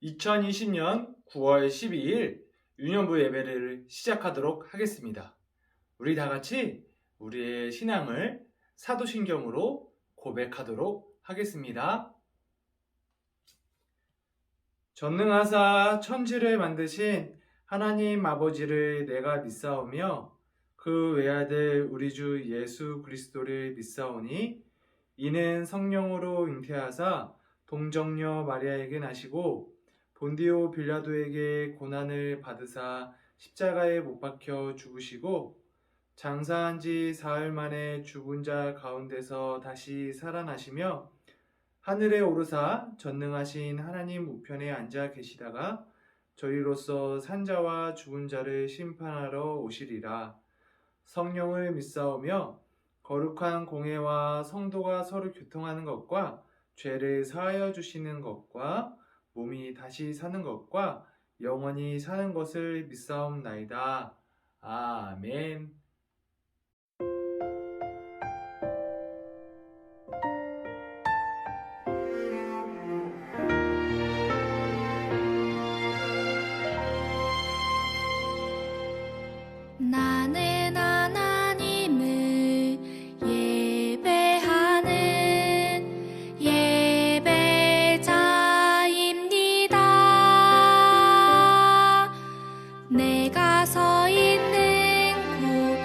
2020년 9월 12일 유년부 예배를 시작하도록 하겠습니다. 우리 다 같이 우리의 신앙을 사도신경으로 고백하도록 하겠습니다. 전능하사 천지를 만드신 하나님 아버지를 내가 믿사오며 그 외아들 우리 주 예수 그리스도를 믿사오니 이는 성령으로 잉태하사 동정녀 마리아에게 나시고 본디오 빌라도에게 고난을 받으사 십자가에 못 박혀 죽으시고 장사한 지 사흘 만에 죽은 자 가운데서 다시 살아나시며 하늘에 오르사 전능하신 하나님 우편에 앉아 계시다가 저희로서 산자와 죽은 자를 심판하러 오시리라. 성령을 믿사오며 거룩한 공회와 성도가 서로 교통하는 것과 죄를 사하여 주시는 것과 몸이 다시 사는 것과 영원히 사는 것을 믿사옵나이다. 아멘. 나는 하나님을 예배하는 예배자입니다. 내가 서 있는 곳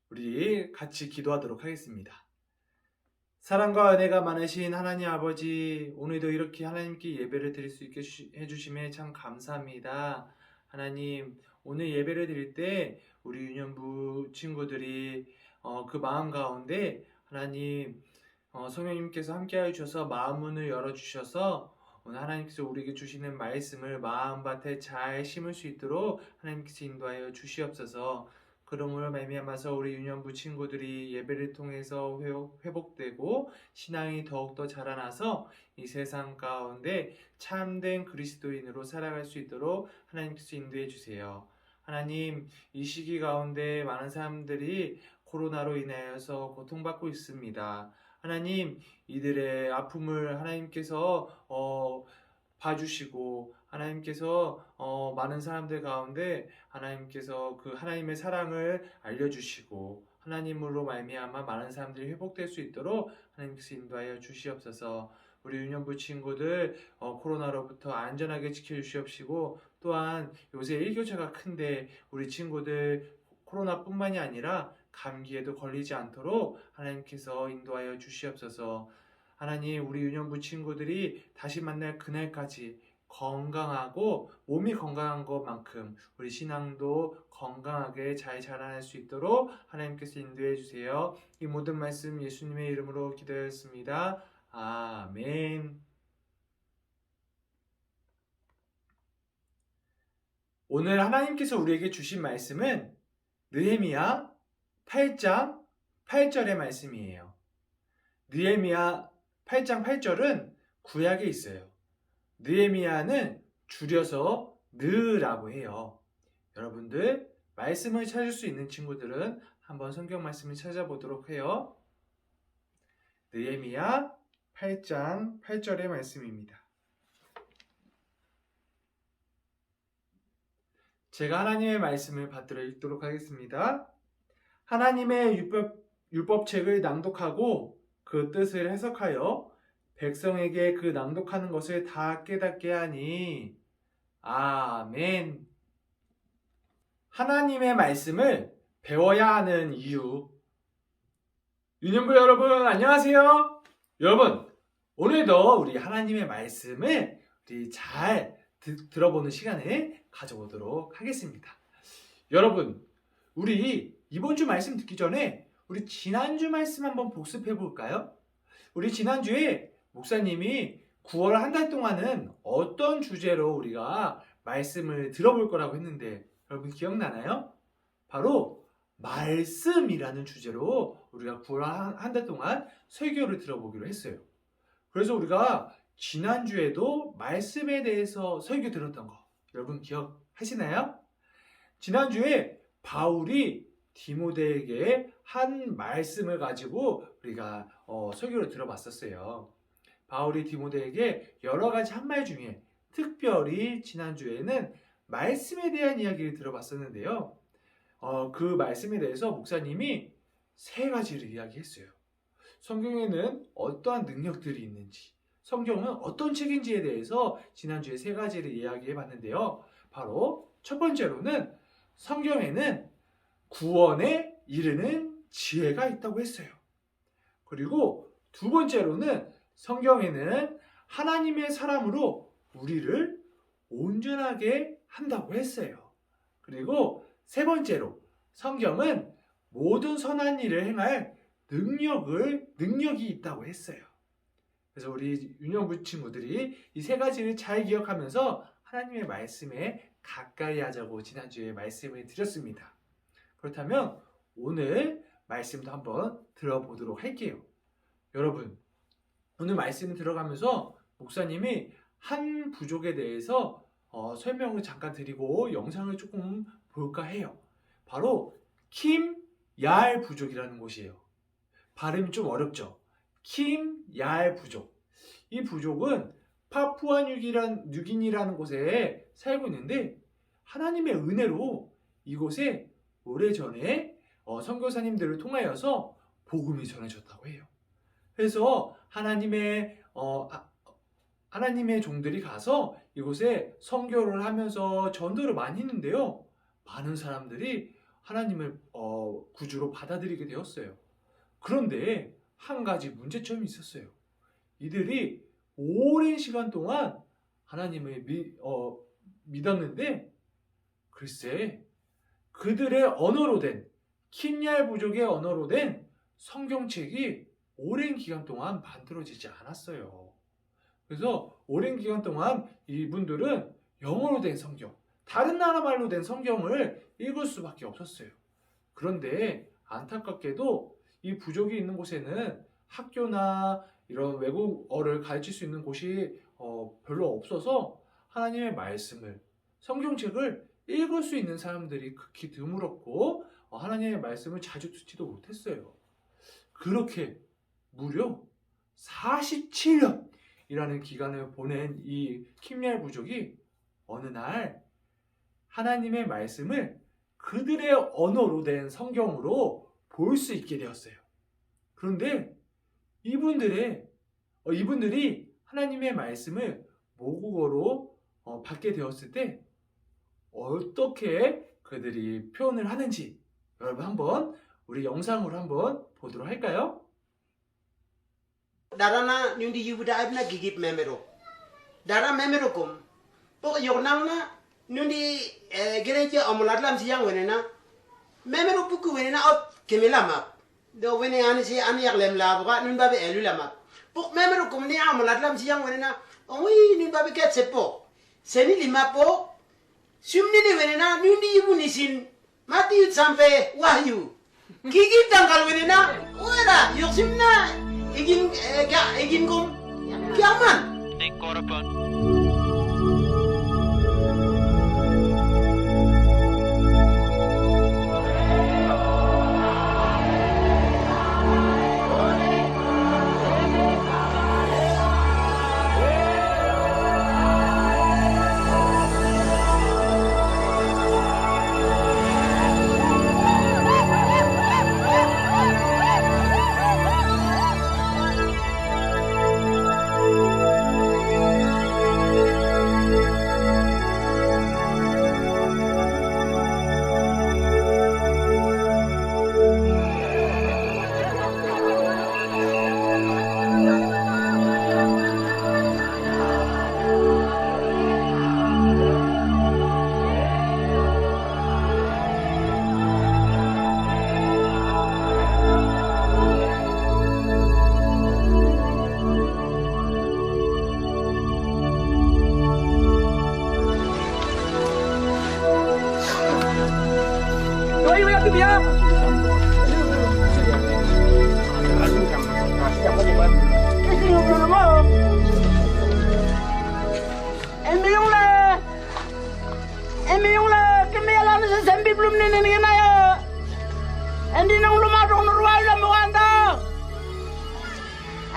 우리 같이 기도하도록 하겠습니다. 사랑과 은혜가 많으신 하나님 아버지, 오늘도 이렇게 하나님께 예배를 드릴 수 있게 해주심에 참 감사합니다. 하나님, 오늘 예배를 드릴 때 우리 유년부 친구들이 그 마음 가운데 하나님 성령님께서 함께하여 주셔서 마음문을 열어주셔서 오늘 하나님께서 우리에게 주시는 말씀을 마음밭에 잘 심을 수 있도록 하나님께서 인도하여 주시옵소서. 그러므로 말미암아서 우리 유년부 친구들이 예배를 통해서 회복되고 신앙이 더욱더 자라나서 이 세상 가운데 참된 그리스도인으로 살아갈 수 있도록 하나님께서 인도해 주세요. 하나님, 이 시기 가운데 많은 사람들이 코로나로 인하여서 고통받고 있습니다. 하나님, 이들의 아픔을 하나님께서 봐주시고 하나님께서 많은 사람들 가운데 하나님께서 그 하나님의 사랑을 알려주시고 하나님으로 말미암아 많은 사람들이 회복될 수 있도록 하나님께서 인도하여 주시옵소서. 우리 유년부 친구들 코로나로부터 안전하게 지켜주시옵시고, 또한 요새 일교차가 큰데 우리 친구들 코로나뿐만이 아니라 감기에도 걸리지 않도록 하나님께서 인도하여 주시옵소서. 하나님, 우리 유년부 친구들이 다시 만날 그날까지 건강하고 몸이 건강한 것만큼 우리 신앙도 건강하게 잘 자라날 수 있도록 하나님께서 인도해 주세요. 이 모든 말씀 예수님의 이름으로 기도했습니다. 아멘. 오늘 하나님께서 우리에게 주신 말씀은 느헤미야 8장 8절의 말씀이에요. 느헤미야 8장 8절은 구약에 있어요. 느헤미야는 줄여서 느라고 해요. 여러분들 말씀을 찾을 수 있는 친구들은 한번 성경 말씀을 찾아보도록 해요. 느헤미야 8장 8절의 말씀입니다. 제가 하나님의 말씀을 받들어 읽도록 하겠습니다. 하나님의 율법책을 낭독하고 그 뜻을 해석하여 백성에게 그 낭독하는 것을 다 깨닫게 하니. 아멘. 하나님의 말씀을 배워야 하는 이유. 유년부 여러분, 안녕하세요. 여러분, 오늘도 우리 하나님의 말씀을 우리 잘 들어보는 시간을 가져보도록 하겠습니다. 여러분, 우리 이번 주 말씀 듣기 전에 우리 지난주 말씀 한번 복습해 볼까요? 우리 지난주에 목사님이 9월 한 달 동안은 어떤 주제로 우리가 말씀을 들어볼 거라고 했는데 여러분 기억나나요? 바로 말씀이라는 주제로 우리가 9월 한 달 동안 설교를 들어보기로 했어요. 그래서 우리가 지난주에도 말씀에 대해서 설교 들었던 거 여러분 기억하시나요? 지난주에 바울이 디모데에게 한 말씀을 가지고 우리가 설교를 들어봤었어요. 바울이 디모데에게 여러 가지 한 말 중에 특별히 지난주에는 말씀에 대한 이야기를 들어봤었는데요. 그 말씀에 대해서 목사님이 3가지를 이야기했어요. 성경에는 어떠한 능력들이 있는지, 성경은 어떤 책인지에 대해서 지난주에 3가지를 이야기해 봤는데요. 바로 첫 번째로는 성경에는 구원에 이르는 지혜가 있다고 했어요. 그리고 두 번째로는 성경에는 하나님의 사람으로 우리를 온전하게 한다고 했어요. 그리고 세 번째로 성경은 모든 선한 일을 행할 능력이 있다고 했어요. 그래서 우리 유년부 친구들이 이 3가지를 잘 기억하면서 하나님의 말씀에 가까이 하자고 지난주에 말씀을 드렸습니다. 그렇다면 오늘 말씀도 한번 들어보도록 할게요. 여러분, 오늘 말씀 들어가면서 목사님이 한 부족에 대해서 설명을 잠깐 드리고 영상을 조금 볼까 해요. 바로 킴얄 부족이라는 곳이에요. 발음이 좀 어렵죠? 킴얄 부족. 이 부족은 파푸아 뉴기니라는 곳에 살고 있는데 하나님의 은혜로 이곳에 오래전에 선교사님들을 통하여서 복음이 전해졌다고 해요. 그래서 하나님의 종들이 가서 이곳에 선교를 하면서 전도를 많이 했는데요. 많은 사람들이 하나님을 구주로 받아들이게 되었어요. 그런데 한 가지 문제점이 있었어요. 이들이 오랜 시간 동안 하나님을 믿었는데 글쎄 그들의 언어로 된 킴얄 부족의 언어로 된 성경책이 오랜 기간 동안 만들어지지 않았어요. 그래서 오랜 기간 동안 이분들은 영어로 된 성경, 다른 나라 말로 된 성경을 읽을 수밖에 없었어요. 그런데 안타깝게도 이 부족이 있는 곳에는 학교나 이런 외국어를 가르칠 수 있는 곳이 별로 없어서 하나님의 말씀을, 성경책을 읽을 수 있는 사람들이 극히 드물었고 하나님의 말씀을 자주 듣지도 못했어요. 그렇게 무려 47년이라는 기간을 보낸 이 킴얄 부족이 어느 날 하나님의 말씀을 그들의 언어로 된 성경으로 볼 수 있게 되었어요. 그런데 이분들이 하나님의 말씀을 모국어로 받게 되었을 때 어떻게 그들이 표현을 하는지 여러분 한번 우리 영상으로 한번 보도록 할까요? Darana nyundi yubuda abna gigip memero. Dara memero kum. Pok yornangna nyundi gereja omulatlam siyang wenena. Memero buku wenena ot kemilama. Do wene ani si ani yaklem labra nun babe elulama. Pok memero kum ni omulatlam siyang wenena. Oi nun babe ket sepo. Seni lima po. Sumni ni wenena nyundi yubu nisin. Mati yut sampai wahyu. Gigip tangkal wenena. Ora yoksimna. Igin kum kiaman.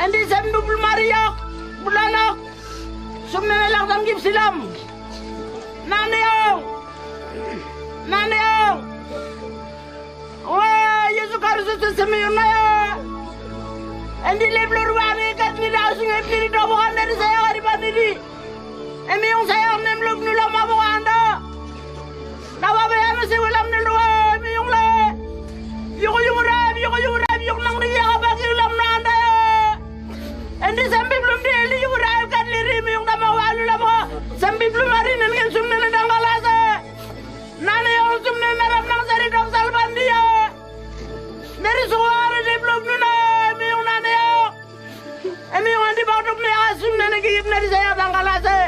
Andi sem dubul mariak bulanak sumne lang tanggip silam nanayong wah Yesus Kristus semiyon na ya andi leblor wani kat ni dausung epiri dobokan dari saya haripan ini emiyong saya nemlog nula mabukanda nawa bayam si ulam nilwa emiyong le yoko yurab yok nang niya kabagi ulam na anda ya andi sampai belum deli yurab kan liri emiyong namawalu lamo sampai belum hari nilgen sumne nendang kalase nane yung sumne narap nang sari dong salban dia dari suara di belum nuna emiyong nane yung emiyong andi bakdok niya sumne nagigip na di saya dang kalase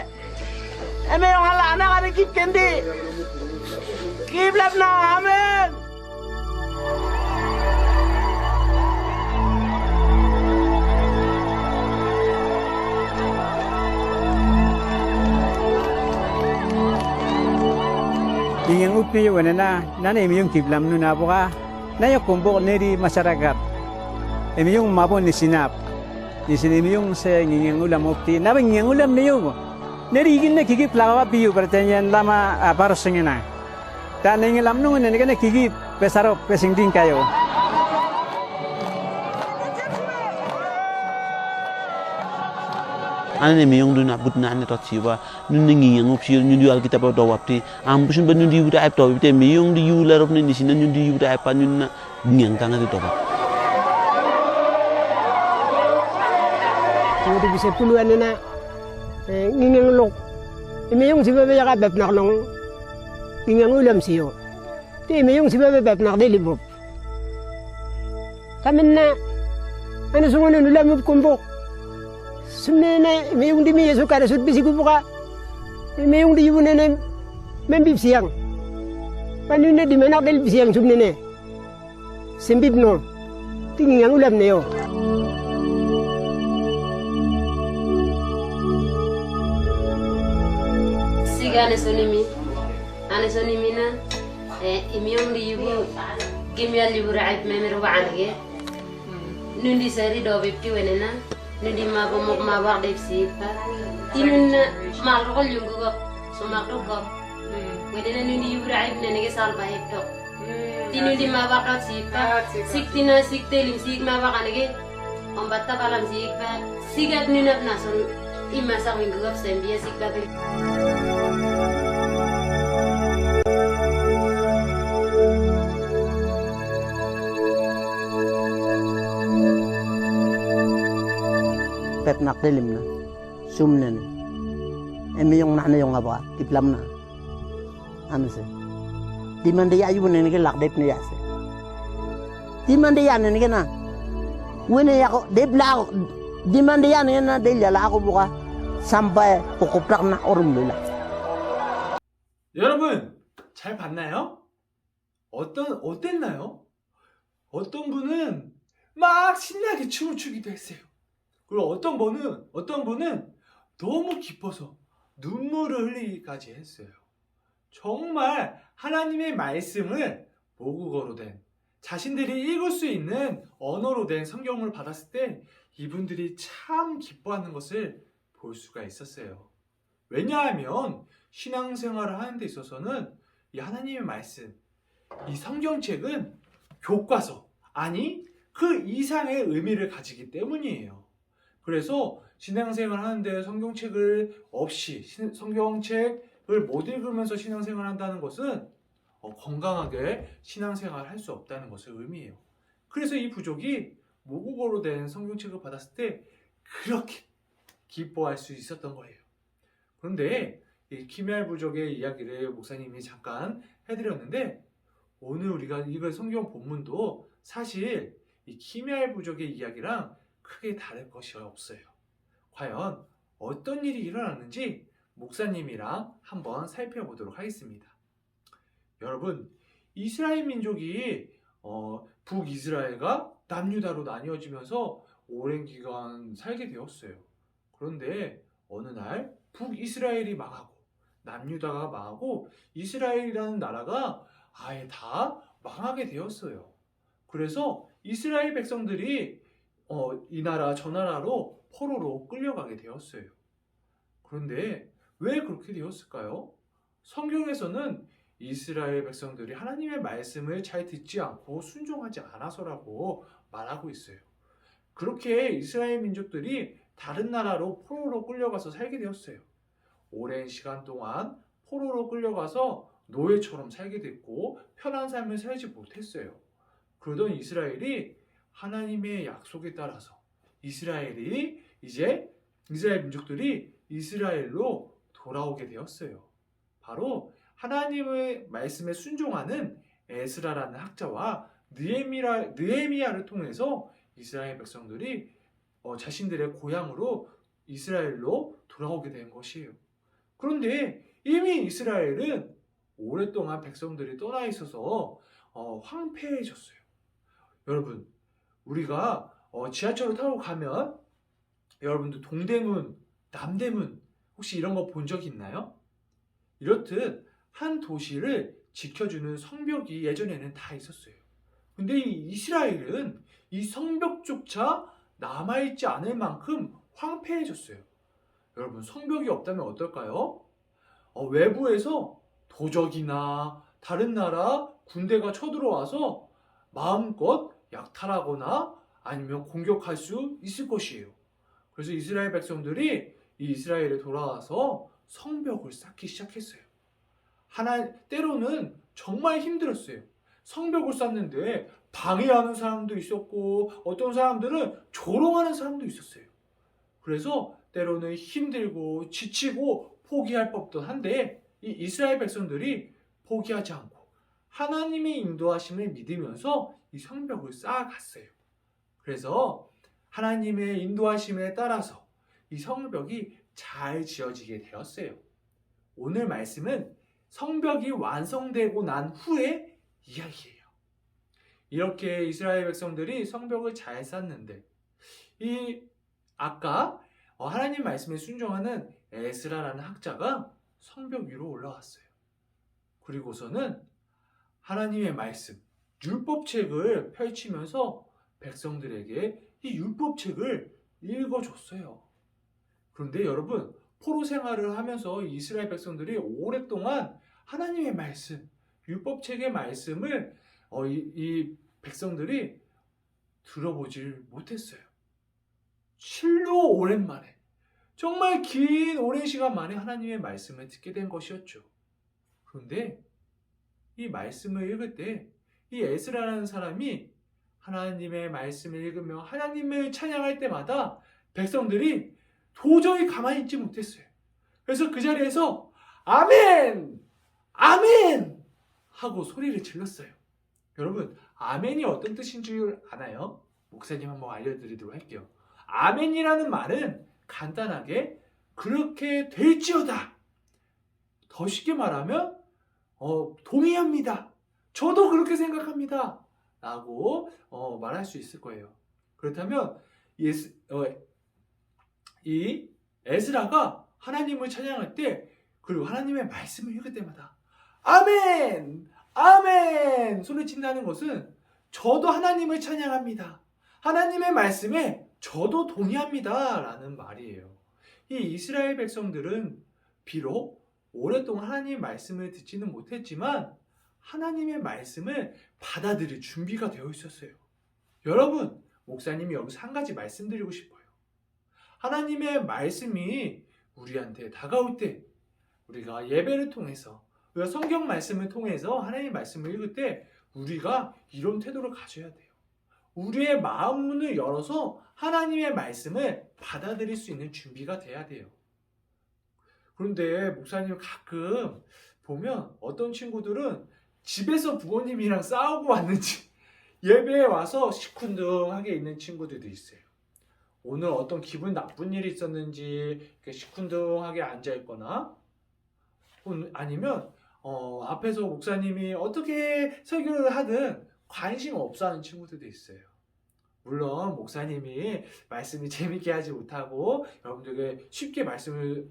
emiyong hala anak ada kip kendi kiblat na amin. Ingin upni yung na emiyong kiblam nun na buka na yung kumbok neri masyarakat emiyong mabon ni sinap emiyong sa ingin ulam upti na ingin ulam niyo neri igin na kikip lakawa piyo pertanyaan lama parosingin na dan ingin lam nung na kikip pesarop pesingding kayo. ane me yong duna but na ne tot si wa nun ngi yang op si ñun yu alkitab do wapti am busun ba ñun di wuta ay to te me yong di yu la rof ne ni si ñun di wuta ay pa ñun na ngeng kanga di to ba Jadi bisa puluhan na ngingeng lok. Imi yung siba ba yaka bep nak nong ngingeng ulam siyo. Ti imi yung siba ba bep nak delibop. Kami na ano sungon ulam mo kumbok. Sumne na imi yung di mi yesu kada sud bisi kubuka. Imi yung di yubune na membib siyang. Panu na di menak del siyang sumne na. Sembib no. Ti ngingeng ulam na yo. Ane sonimi na imiyong di yubu gimyal yubu raib memero baange nundi sari do bipti wenena nundi mabo mok mabak depsipa tinun malrol yungu gop sumakro gop wenena nundi yubu raib nenege salba hepto tinundi mabak dot sipa siktina siktelim sik mabak anege ombatta kalam sipa sigat nunap nason imasa wingu gop sembia sikba pep nak delim na sumnen emi yung na yung aba tiplam na ano se di man de ayu ne ke lak dep ne ya se di man de ya ne ke na wene ya ko dep la di man de ya ne na de ya la ko buka sampai pokoprak na orum lila. 여러분 잘 봤나요? 어땠나요? 어떤 분은 막 신나게 춤을 추기도 했어요. 그리고 어떤 분은 너무 기뻐서 눈물을 흘리기까지 했어요. 정말 하나님의 말씀을 모국어로 된 자신들이 읽을 수 있는 언어로 된 성경을 받았을 때 이분들이 참 기뻐하는 것을 볼 수가 있었어요. 왜냐하면 신앙생활을 하는 데 있어서는 이 하나님의 말씀, 이 성경책은 교과서, 아니 그 이상의 의미를 가지기 때문이에요. 그래서 신앙생활 하는데 성경책을 없이 성경책을 못 읽으면서 신앙생활 한다는 것은 건강하게 신앙생활을 할 수 없다는 것을 의미해요. 그래서 이 부족이 모국어로 된 성경책을 받았을 때 그렇게 기뻐할 수 있었던 거예요. 그런데 이 키미알 부족의 이야기를 목사님이 잠깐 해드렸는데 오늘 우리가 읽을 성경 본문도 사실 이 키미알 부족의 이야기랑 크게 다를 것이 없어요. 과연 어떤 일이 일어났는지 목사님이랑 한번 살펴보도록 하겠습니다. 여러분, 이스라엘 민족이 북이스라엘과 남유다로 나뉘어지면서 오랜 기간 살게 되었어요. 그런데 어느 날 북이스라엘이 망하고 남유다가 망하고 이스라엘이라는 나라가 아예 다 망하게 되었어요. 그래서 이스라엘 백성들이 이 나라 저 나라로 포로로 끌려가게 되었어요. 그런데 왜 그렇게 되었을까요? 성경에서는 이스라엘 백성들이 하나님의 말씀을 잘 듣지 않고 순종하지 않아서라고 말하고 있어요. 그렇게 이스라엘 민족들이 다른 나라로 포로로 끌려가서 살게 되었어요. 오랜 시간 동안 포로로 끌려가서 노예처럼 살게 됐고 편한 삶을 살지 못했어요. 그러던 이스라엘이 하나님의 약속에 따라서 이스라엘 민족들이 이스라엘로 돌아오게 되었어요. 바로 하나님의 말씀에 순종하는 에스라라는 학자와 느헤미야를 통해서 이스라엘 백성들이 자신들의 고향으로 이스라엘로 돌아오게 된 것이에요. 그런데 이미 이스라엘은 오랫동안 백성들이 떠나 있어서 황폐해졌어요. 여러분, 우리가 지하철을 타고 가면 여러분들 동대문, 남대문 혹시 이런 거 본 적 있나요? 이렇듯 한 도시를 지켜주는 성벽이 예전에는 다 있었어요. 근데 이 이스라엘은 이 성벽조차 남아있지 않을 만큼 황폐해졌어요. 여러분, 성벽이 없다면 어떨까요? 외부에서 도적이나 다른 나라 군대가 쳐들어와서 마음껏 약탈하거나 아니면 공격할 수 있을 것이에요. 그래서 이스라엘 백성들이 이 이스라엘에 돌아와서 성벽을 쌓기 시작했어요. 때로는 정말 힘들었어요. 성벽을 쌓는데 방해하는 사람도 있었고 어떤 사람들은 조롱하는 사람도 있었어요. 그래서 때로는 힘들고 지치고 포기할 법도 한데 이 이스라엘 백성들이 포기하지 않고 하나님의 인도하심을 믿으면서 이 성벽을 쌓아갔어요. 그래서 하나님의 인도하심에 따라서 이 성벽이 잘 지어지게 되었어요. 오늘 말씀은 성벽이 완성되고 난 후의 이야기예요. 이렇게 이스라엘 백성들이 성벽을 잘 쌓는데 아까 하나님 말씀에 순종하는 에스라라는 학자가 성벽 위로 올라왔어요. 그리고서는 하나님의 말씀, 율법책을 펼치면서 백성들에게 이 율법책을 읽어줬어요. 그런데 여러분, 포로 생활을 하면서 이스라엘 백성들이 오랫동안 하나님의 말씀, 율법책의 말씀을 이 백성들이 들어보질 못했어요. 실로 오랜만에, 정말 긴 오랜 시간 만에 하나님의 말씀을 듣게 된 것이었죠. 그런데 이 말씀을 읽을 때 이 에스라라는 사람이 하나님의 말씀을 읽으며 하나님을 찬양할 때마다 백성들이 도저히 가만히 있지 못했어요. 그래서 그 자리에서 아멘! 아멘! 하고 소리를 질렀어요. 여러분, 아멘이 어떤 뜻인 줄 아나요? 목사님 한번 알려드리도록 할게요. 아멘이라는 말은 간단하게 그렇게 될지어다. 더 쉽게 말하면 동의합니다. 저도 그렇게 생각합니다. 라고 말할 수 있을 거예요. 그렇다면 이 에스라가 하나님을 찬양할 때 그리고 하나님의 말씀을 읽을 때마다 아멘! 아멘! 소리 친다는 것은 저도 하나님을 찬양합니다. 하나님의 말씀에 저도 동의합니다. 라는 말이에요. 이 이스라엘 백성들은 비록 오랫동안 하나님의 말씀을 듣지는 못했지만 하나님의 말씀을 받아들일 준비가 되어 있었어요. 여러분, 목사님이 여기서 한 가지 말씀드리고 싶어요. 하나님의 말씀이 우리한테 다가올 때 우리가 예배를 통해서 우리가 성경 말씀을 통해서 하나님의 말씀을 읽을 때 우리가 이런 태도를 가져야 돼요. 우리의 마음 문을 열어서 하나님의 말씀을 받아들일 수 있는 준비가 돼야 돼요. 그런데 목사님 가끔 보면 어떤 친구들은 집에서 부모님이랑 싸우고 왔는지 예배에 와서 시큰둥하게 있는 친구들도 있어요. 오늘 어떤 기분 나쁜 일이 있었는지 시큰둥하게 앉아있거나 아니면 앞에서 목사님이 어떻게 설교를 하든 관심 없어 하는 친구들도 있어요. 물론 목사님이 말씀을 재밌게 하지 못하고 여러분들에게 쉽게 말씀을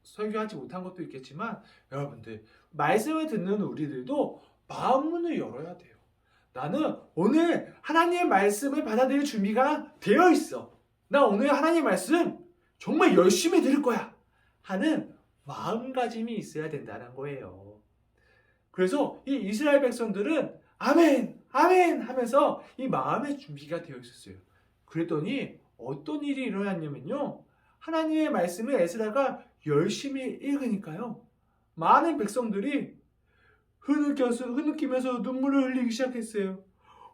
설교하지 못한 것도 있겠지만 여러분들 말씀을 듣는 우리들도 마음문을 열어야 돼요. 나는 오늘 하나님의 말씀을 받아들일 준비가 되어 있어. 나 오늘 하나님의 말씀 정말 열심히 들을 거야 하는 마음가짐이 있어야 된다는 거예요. 그래서 이 이스라엘 백성들은 아멘! 아멘! 하면서 이 마음의 준비가 되어 있었어요. 그랬더니 어떤 일이 일어났냐면요. 하나님의 말씀을 에스라가 열심히 읽으니까요. 많은 백성들이 흐느끼면서 눈물을 흘리기 시작했어요.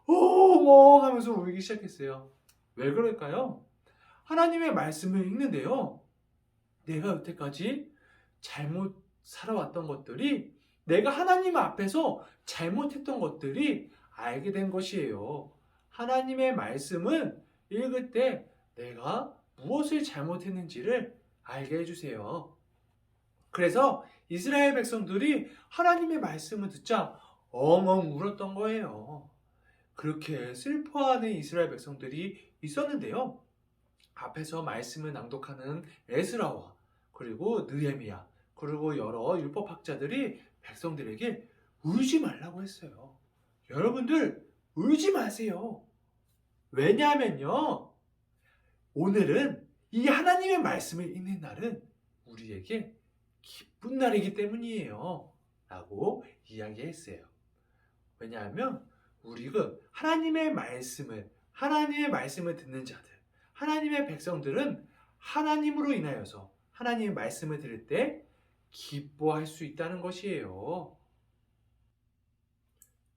엉엉 하면서 울기 시작했어요. 왜 그럴까요? 하나님의 말씀을 읽는데요. 내가 여태까지 잘못 살아왔던 것들이 내가 하나님 앞에서 잘못했던 것들이 알게 된 것이에요. 하나님의 말씀은 읽을 때 내가 무엇을 잘못했는지를 알게 해주세요. 그래서 이스라엘 백성들이 하나님의 말씀을 듣자 엉엉 울었던 거예요. 그렇게 슬퍼하는 이스라엘 백성들이 있었는데요. 앞에서 말씀을 낭독하는 에스라와 그리고 느헤미야 그리고 여러 율법학자들이 백성들에게 울지 말라고 했어요. 여러분들 울지 마세요. 왜냐하면요. 오늘은 이 하나님의 말씀을 읽는 날은 우리에게 기쁜 날이기 때문이에요. 라고 이야기했어요. 왜냐하면 우리가 하나님의 말씀을 듣는 자들, 하나님의 백성들은 하나님으로 인하여서 하나님의 말씀을 들을 때 기뻐할 수 있다는 것이에요.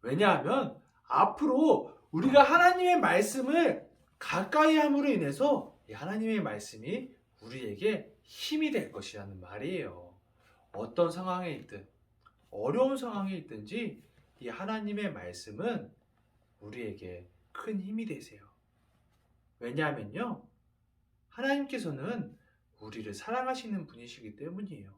왜냐하면 앞으로 우리가 하나님의 말씀을 가까이 함으로 인해서 이 하나님의 말씀이 우리에게 힘이 될 것이라는 말이에요. 어떤 상황에 있든 어려운 상황에 있든지 이 하나님의 말씀은 우리에게 큰 힘이 되세요. 왜냐하면요, 하나님께서는 우리를 사랑하시는 분이시기 때문이에요.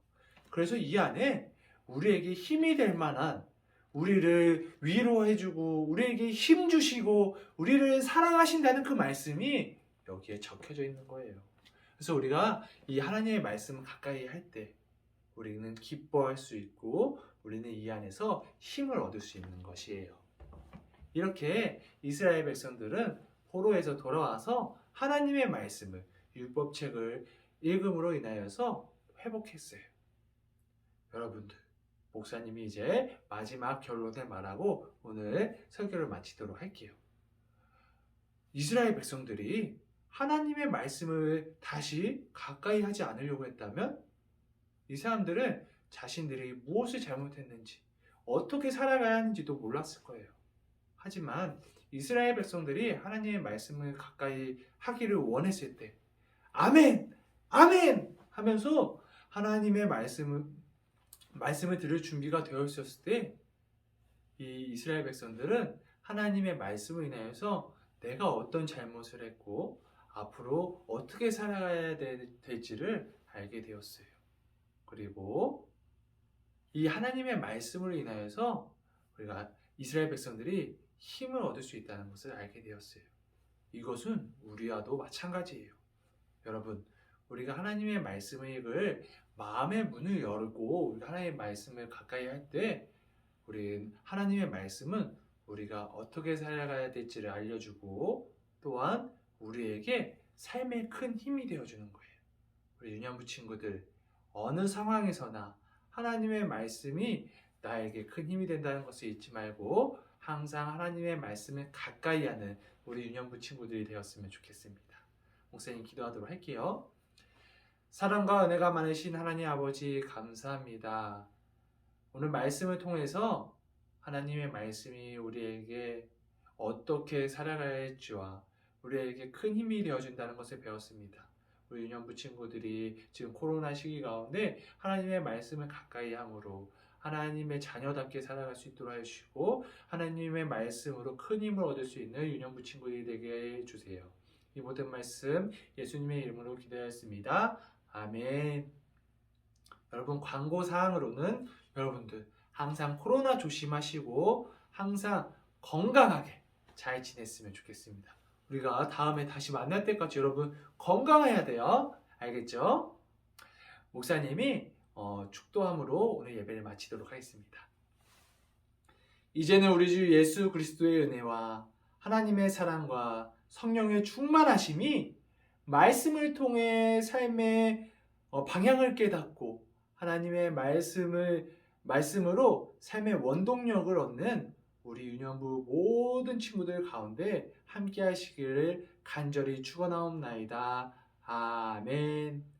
그래서 이 안에 우리에게 힘이 될 만한, 우리를 위로해주고 우리에게 힘 주시고 우리를 사랑하신다는 그 말씀이 여기에 적혀져 있는 거예요. 그래서 우리가 이 하나님의 말씀을 가까이 할 때 우리는 기뻐할 수 있고 우리는 이 안에서 힘을 얻을 수 있는 것이에요. 이렇게 이스라엘 백성들은 포로에서 돌아와서 하나님의 말씀을, 율법책을 읽음으로 인하여서 회복했어요. 여러분들, 목사님이 이제 마지막 결론을 말하고 오늘 설교를 마치도록 할게요. 이스라엘 백성들이 하나님의 말씀을 다시 가까이 하지 않으려고 했다면 이 사람들은 자신들이 무엇을 잘못했는지, 어떻게 살아가야 하는지도 몰랐을 거예요. 하지만 이스라엘 백성들이 하나님의 말씀을 가까이 하기를 원했을 때 아멘! 아멘! 하면서 하나님의 말씀을 들을 준비가 되어 있었을 때 이 이스라엘 백성들은 하나님의 말씀을 인하여서 내가 어떤 잘못을 했고 앞으로 어떻게 살아가야 될지를 알게 되었어요. 그리고 이 하나님의 말씀으로 인하여서 우리가 이스라엘 백성들이 힘을 얻을 수 있다는 것을 알게 되었어요. 이것은 우리와도 마찬가지예요. 여러분, 우리가 하나님의 말씀을 마음의 문을 열고 하나님의 말씀을 가까이 할 때 우리는 하나님의 말씀은 우리가 어떻게 살아가야 될지를 알려주고 또한 우리에게 삶에 큰 힘이 되어주는 거예요. 우리 유년부 친구들, 어느 상황에서나 하나님의 말씀이 나에게 큰 힘이 된다는 것을 잊지 말고 항상 하나님의 말씀을 가까이 하는 우리 유년부 친구들이 되었으면 좋겠습니다. 목사님 기도하도록 할게요. 사랑과 은혜가 많으신 하나님 아버지 감사합니다. 오늘 말씀을 통해서 하나님의 말씀이 우리에게 어떻게 살아가야 할지와 우리에게 큰 힘이 되어준다는 것을 배웠습니다. 우리 유년부 친구들이 지금 코로나 시기 가운데 하나님의 말씀을 가까이 함으로 하나님의 자녀답게 살아갈 수 있도록 해주시고 하나님의 말씀으로 큰 힘을 얻을 수 있는 유년부 친구들이 되게 해주세요. 이 모든 말씀 예수님의 이름으로 기도하였습니다. 아멘. 여러분, 광고사항으로는 여러분들 항상 코로나 조심하시고 항상 건강하게 잘 지냈으면 좋겠습니다. 우리가 다음에 다시 만날 때까지 여러분 건강해야 돼요. 알겠죠? 목사님이 축도함으로 오늘 예배를 마치도록 하겠습니다. 이제는 우리 주 예수 그리스도의 은혜와 하나님의 사랑과 성령의 충만하심이 말씀을 통해 삶의 방향을 깨닫고 하나님의 말씀으로 삶의 원동력을 얻는 우리 유년부 모든 친구들 가운데 함께 하시기를 간절히 축원하옵나이다. 아멘.